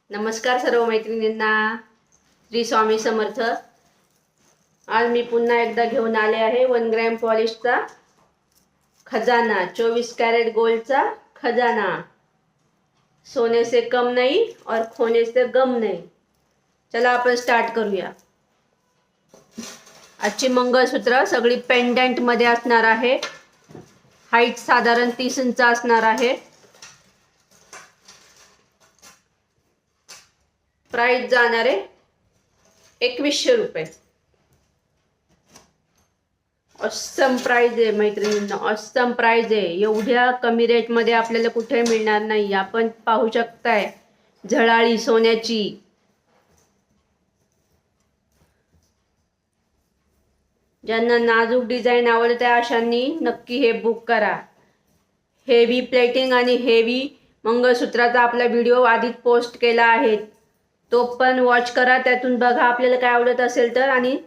नमस्कार सर्व मैत्रिणींना. श्री स्वामी समर्थ. आज मी पुन्हा एकदा घेऊन आले आहे 1 ग्रॅम पॉलिशचा खजाना, 24 कॅरेट गोल्डचा खजाना. सोने से कम नहीं और खोने से गम नहीं. चला आपण स्टार्ट करूया. आजची मंगळसूत्र सगळी पेंडंट मध्ये असणार आहे. हाईट साधारण 30 इंच असणार आहे. प्राइस जाणार आहे 2100 रुपये. ऑसम प्राइस आहे मैत्रिणींना, ऑसम प्राइस आहे. एवढ्या कमी रेट मध्ये आपल्याला कुठे मिळणार नाही. आपण पाहू शकताय झळाळी सोन्याची. ज्यांना नाजूक डिझाईन आवडते अशांनी नक्की हे बुक करा. हेवी प्लेटिंग आणि हेवी मंगळसूत्राचा आपला व्हिडिओ आधीच पोस्ट केला आहे, तो पण वॉच करा. त्यातून बघा आपल्याला काय आवडत असेल तर आणि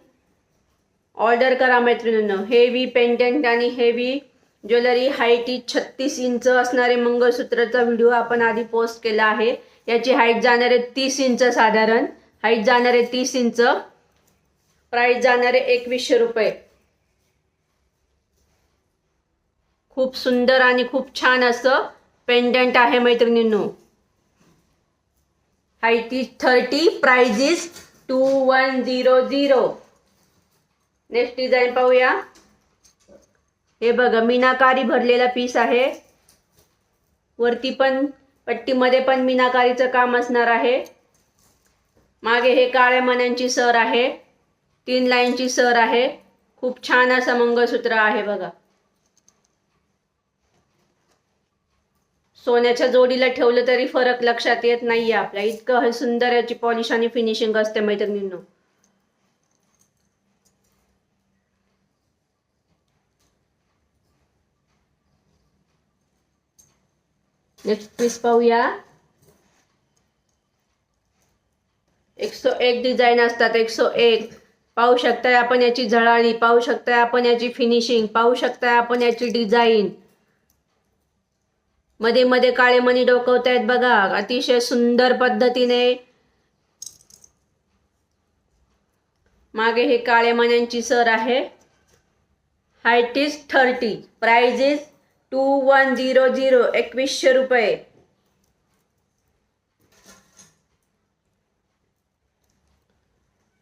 ऑर्डर करा मैत्रिणींनो. हेवी पेंडंट आणि हेवी ज्वेलरी, हाईट 36 इंच असणारे मंगळसूत्राचा व्हिडिओ आपण आधी पोस्ट केला आहे. याची हाईट जाणार आहे 30 इंच. साधारण हाईट जाणार आहे 30 इंच. प्राइस जाणार आहे 2100 रुपये. खूप सुंदर आणि खूप छान असं पेंडंट आहे मैत्रिणींनो. Height is 30, price is 2100. Next design पाहूया. हे बघा मीनाकारी भरलेला पीस आहे. वरती पण पट्टीमध्ये पण मीनाकारीचं काम असणार आहे. मागे हे काळ्या मण्यांची सर आहे. 3 लाईनची सर आहे. खूप छान असं मंगळसूत्र आहे बघा. सोन्याच्या जोडीला ठेवलं तरी फरक लक्षात येत नाहीये आपल्या. इतकं सुंदर याची पॉलिश आणि फिनिशिंग असते मैत्रिणींनो. नेक्स्ट पीस पाहूया. 101 डिझाईन असतात. 101 पाहू शकताय आपण याची झळाळी, पाहू शकताय आपण याची फिनिशिंग, पाहू शकताय आपण याची डिझाईन. मध्ये मध्ये काळे मणी डोकवतायत बघा. अतिशय सुंदर पद्धतीने. मागे हे काळे मण्यांची सर आहे. हाईट इज 30, प्राइस इज 2100, 2100 रुपये.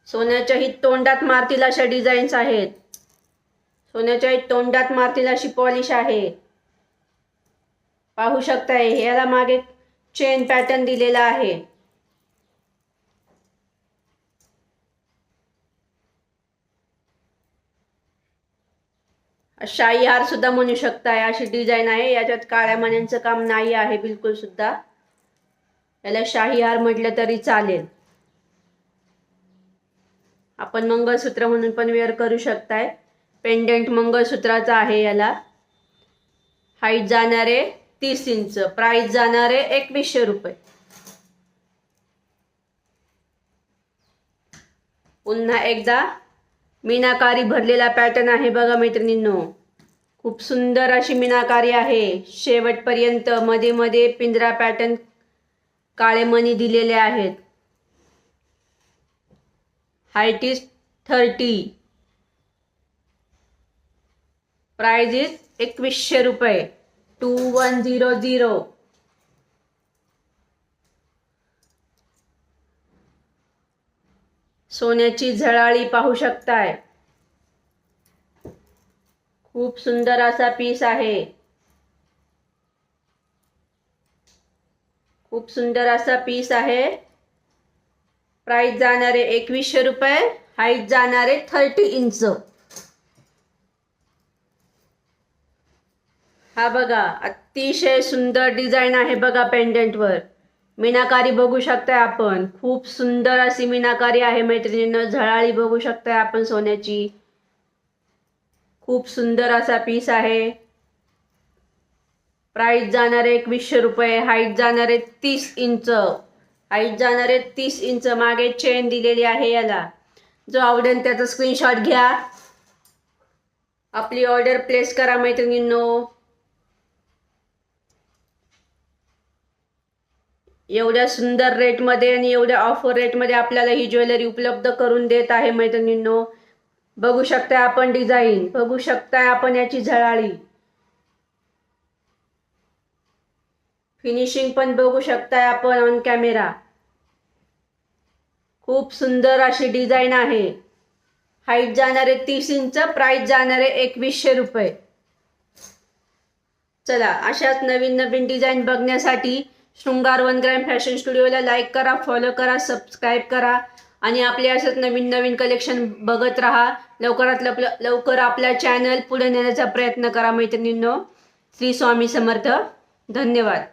सोन्याच्या ही तोंडात मारतील अशा डिझाईन्स आहेत. सोन्याच्या ही तोंडात मारतील अशी पॉलिश आहे. पाहू शकताय याला मागे चेन पॅटर्न दिलेला आहे. शाही हार सुद्धा म्हणू शकताय अशी डिझाईन आहे. याच्यात काळ्या मण्यांचं काम नाही आहे बिलकुल सुद्धा. याला शाही हार म्हटलं तरी चालेल. आपण मंगळसूत्र म्हणून पण वेअर करू शकताय. पेंडंट मंगळसूत्राचा आहे. याला हाईट जाणार आहे 30 इंच. प्राइस जाणार आहे 2100 रुपये. पुन्हा एकदा मीनाकारी भरलेला पॅटर्न आहे बघा मैत्रिणींनो. खूप सुंदर अशी मीनाकारी आहे. शेवटपर्यंत मध्ये मध्ये पिंजरा पॅटर्न काळे मणी दिलेले आहेत. हाईट इज 30, प्राइस इज 2100 रुपये. 2100. सोन्याची झळाळी पाहू शकताय. खूप सुंदर असा पीस आहे. खूप सुंदर असा पीस आहे. प्राइस जाणार आहे 2100 रुपये. हाईट जाणार आहे 30 इंच. हा बघा अतिशय सुंदर डिझाईन आहे बघा. पेंडंटवर मीनाकारी बघू शकताय आपण. खूप सुंदर अशी मीनाकारी आहे मैत्रिणींनो. झळाळी बघू शकताय आपण सोन्याची. खूप सुंदर असा पीस आहे. प्राइस जाणार आहे 2100 रुपये. हाईट जाणार आहे 30 इंच. हाईट जाणार आहे 30 इंच. मागे चेन दिलेली आहे याला. जो आवडेल त्याचा स्क्रीनशॉट घ्या. आपली ऑर्डर प्लेस करा मैत्रिणींनो. एवढ्या सुंदर रेटमध्ये आणि एवढ्या ऑफर रेटमध्ये आपल्याला ही ज्वेलरी उपलब्ध करून देत आहे मैत्रिणींनो. बघू शकताय आपण डिझाईन, बघू शकताय आपण याची झळाळी, फिनिशिंग पण बघू शकताय आपण ऑन कॅमेरा. खूप सुंदर अशी डिझाईन आहे. हाईट जाणारे 30 इंच, प्राइस जाणारे 2100 रुपये. चला, अशाच नवीन नवीन डिझाईन बघण्यासाठी शृंगार 1 ग्रॅम फॅशन स्टुडिओला लाईक करा, फॉलो करा, सबस्क्राईब करा आणि आपले असंच नवीन नवीन कलेक्शन बघत राहा. लवकर आपला चॅनल पुढे नेण्याचा प्रयत्न करा मैत्रिणींनो. श्री स्वामी समर्थ. धन्यवाद.